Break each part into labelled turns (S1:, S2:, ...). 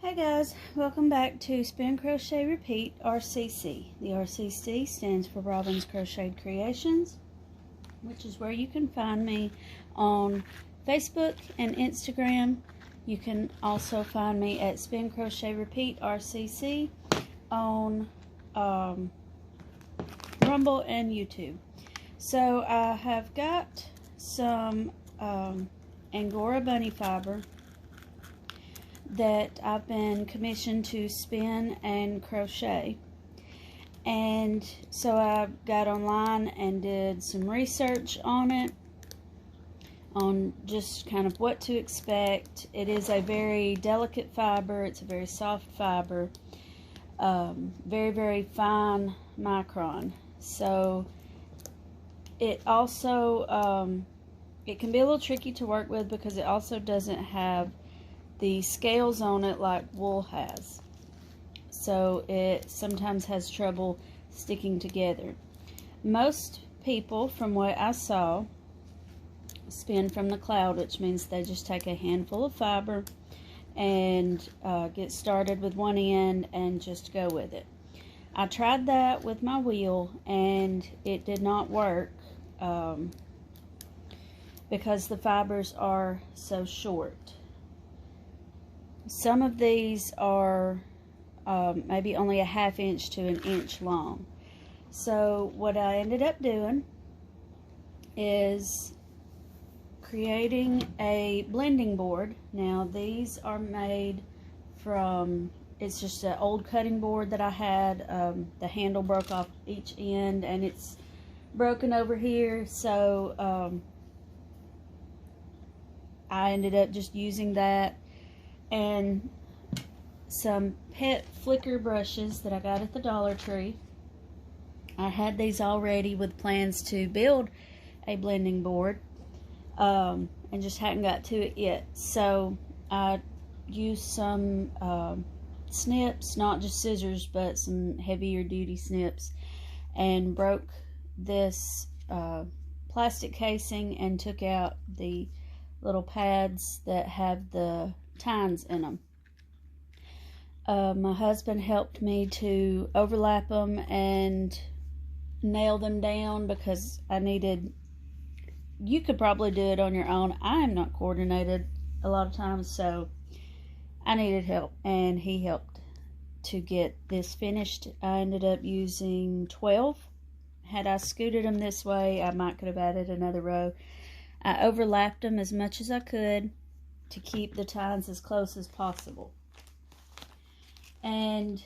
S1: Hey guys, welcome back to Spin Crochet Repeat RCC. The RCC stands for Robin's Crocheted Creations, which is where you can find me on Facebook and Instagram. You can also find me at Spin Crochet Repeat RCC on Rumble and YouTube. So I have got some angora bunny fiber that I've been commissioned to spin and crochet, and so I got online and did some research on it, on just kind of what to expect. It is a very delicate fiber, it's a very soft fiber, very fine micron, so it also it can be a little tricky to work with because it also doesn't have the scales on it like wool has, so it sometimes has trouble sticking together. Most people, from what I saw, spin from the cloud, which means they just take a handful of fiber and get started with one end and just go with it. I tried that with my wheel and it did not work because the fibers are so short. Some of these are maybe only a ½ inch to an inch long. So what I ended up doing is creating a blending board. Now these are made from, it's just an old cutting board that I had. The handle broke off each end and it's broken over here, so I ended up just using that and some pet flicker brushes that I got at the Dollar Tree. I had these all ready with plans to build a blending board and just hadn't got to it yet. So I used some snips, not just scissors but some heavier duty snips, and broke this plastic casing and took out the little pads that have the tines in them. My husband helped me to overlap them and nail them down because I needed, you could probably do it on your own. I am not coordinated a lot of times, so I needed help and he helped to get this finished. I ended up using 12. Had I scooted them this way, I might could have added another row. I overlapped them as much as I could to keep the tines as close as possible. And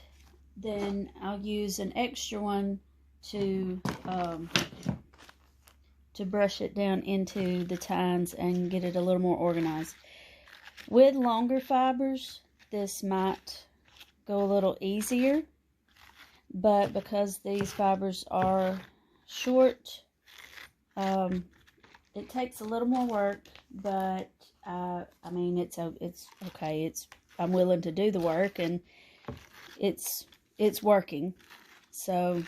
S1: then I'll use an extra one to brush it down into the tines and get it a little more organized. With longer fibers, this might go a little easier, but because these fibers are short, it takes a little more work, but I mean, it's okay. I'm willing to do the work, and it's working. So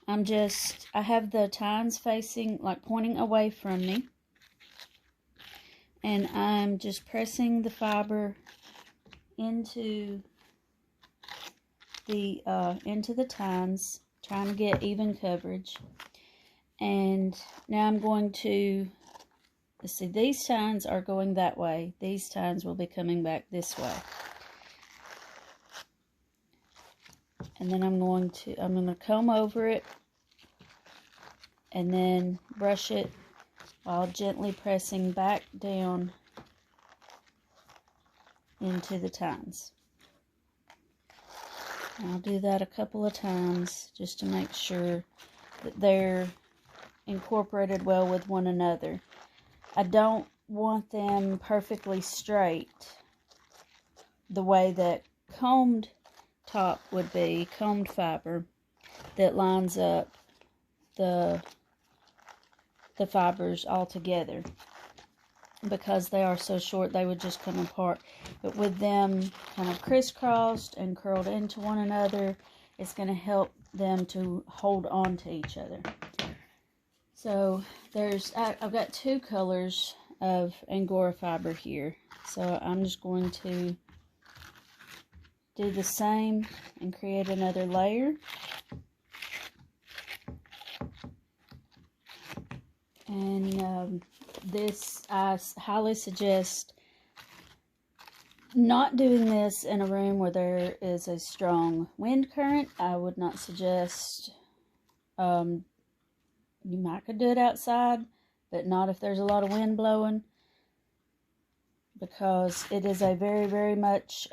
S1: I have the tines facing, like pointing away from me, and I'm just pressing the fiber into the tines, trying to get even coverage. And now I'm going to, let's see, these tines are going that way. These tines will be coming back this way. And then I'm going to comb over it and then brush it while gently pressing back down into the tines. I'll do that a couple of times just to make sure that they're incorporated well with one another. I don't want them perfectly straight the way that combed top would be, combed fiber that lines up the fibers all together. Because they are so short, they would just come apart. But with them kind of crisscrossed and curled into one another, it's going to help them to hold on to each other. So I've got two colors of angora fiber here. So I'm just going to do the same and create another layer. And this, I highly suggest not doing this in a room where there is a strong wind current. I would not suggest, you might could do it outside, but not if there's a lot of wind blowing, because it is a very, very much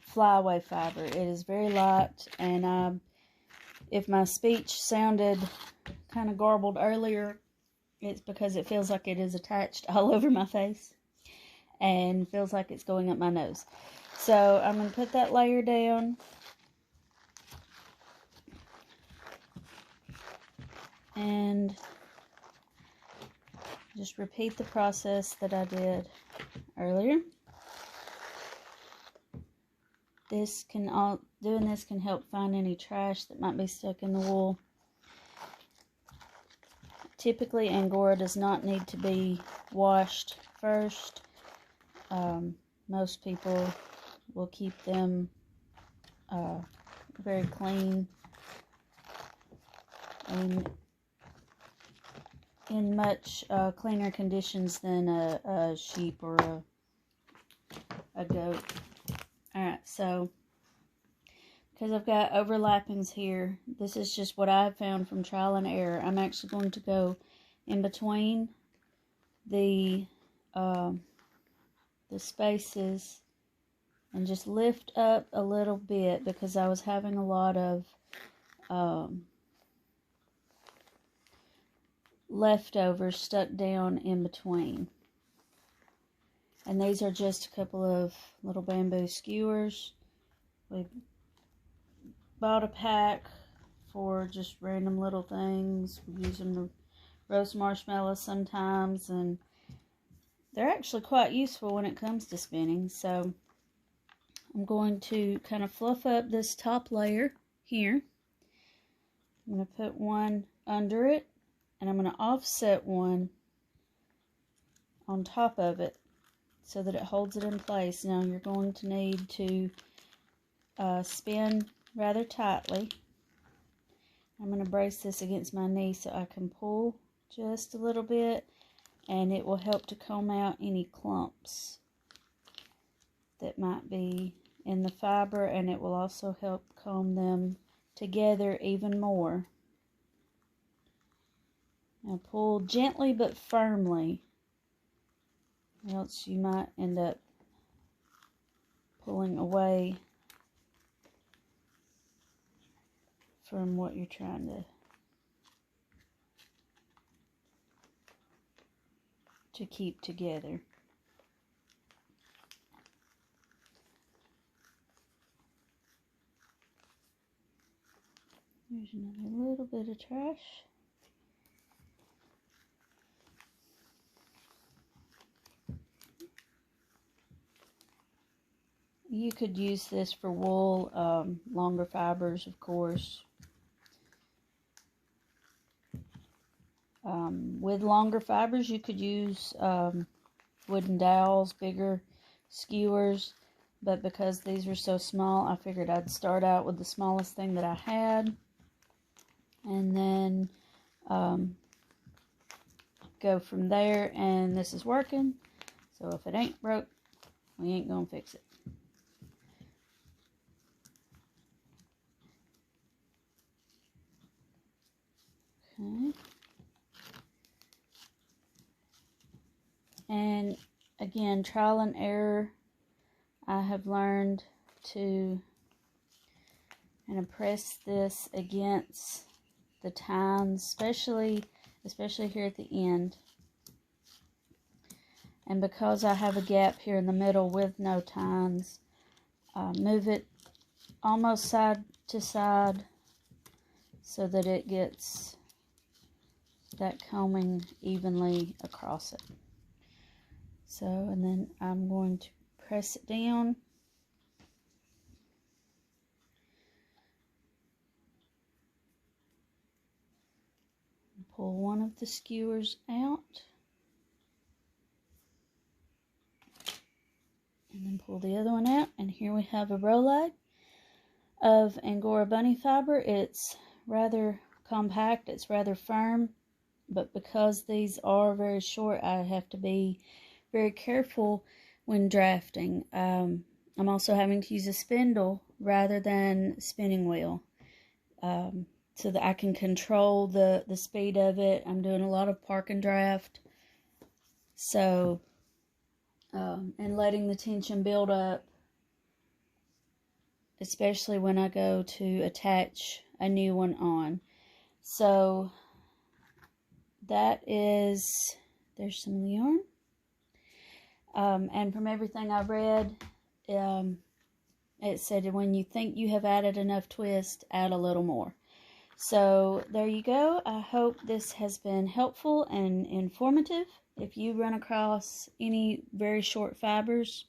S1: flyaway fiber. It is very light, and if my speech sounded kind of garbled earlier, it's because it feels like it is attached all over my face and feels like it's going up my nose. So I'm going to put that layer down, and just repeat the process that I did earlier. Doing this can help find any trash that might be stuck in the wool. Typically, angora does not need to be washed first. Most people will keep them very clean and in much cleaner conditions than a sheep or a goat. Alright, so because I've got overlappings here, this is just what I've found from trial and error. I'm actually going to go in between the spaces and just lift up a little bit, because I was having a lot of leftovers stuck down in between. And these are just a couple of little bamboo skewers. We bought a pack for just random little things. We use them to roast marshmallows sometimes, and they're actually quite useful when it comes to spinning. So I'm going to kind of fluff up this top layer here. I'm going to put one under it, and I'm going to offset one on top of it so that it holds it in place. Now you're going to need to spin rather tightly. I'm going to brace this against my knee so I can pull just a little bit, and it will help to comb out any clumps that might be in the fiber, and it will also help comb them together even more. Now pull gently but firmly, or else you might end up pulling away from what you're trying to keep together. There's another little bit of trash. You could use this for wool, longer fibers, of course. With longer fibers, you could use wooden dowels, bigger skewers, but because these were so small, I figured I'd start out with the smallest thing that I had, and then go from there. And this is working, so if it ain't broke, we ain't gonna fix it. Okay. And again, trial and error, I have learned to kind of press this against the tines, especially here at the end. And because I have a gap here in the middle with no tines, move it almost side to side so that it gets that combing evenly across it. So, and then I'm going to press it down. Pull one of the skewers out in the and pull the other one out, and here we have a rolag of angora bunny fiber. It's rather compact, it's rather firm, but because these are very short, I have to be very careful when drafting. I'm also having to use a spindle rather than spinning wheel, so that I can control the speed of it. I'm doing a lot of park and draft, so and letting the tension build up, especially when I go to attach a new one on. So that is, there's some of the yarn. And from everything I read, it said when you think you have added enough twist, add a little more. So there you go. I hope this has been helpful and informative. If you run across any very short fibers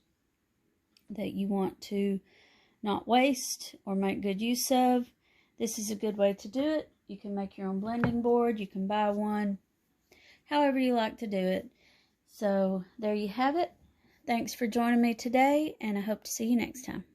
S1: that you want to not waste or make good use of, this is a good way to do it. You can make your own blending board. You can buy one, however you like to do it. So there you have it. Thanks for joining me today, and I hope to see you next time.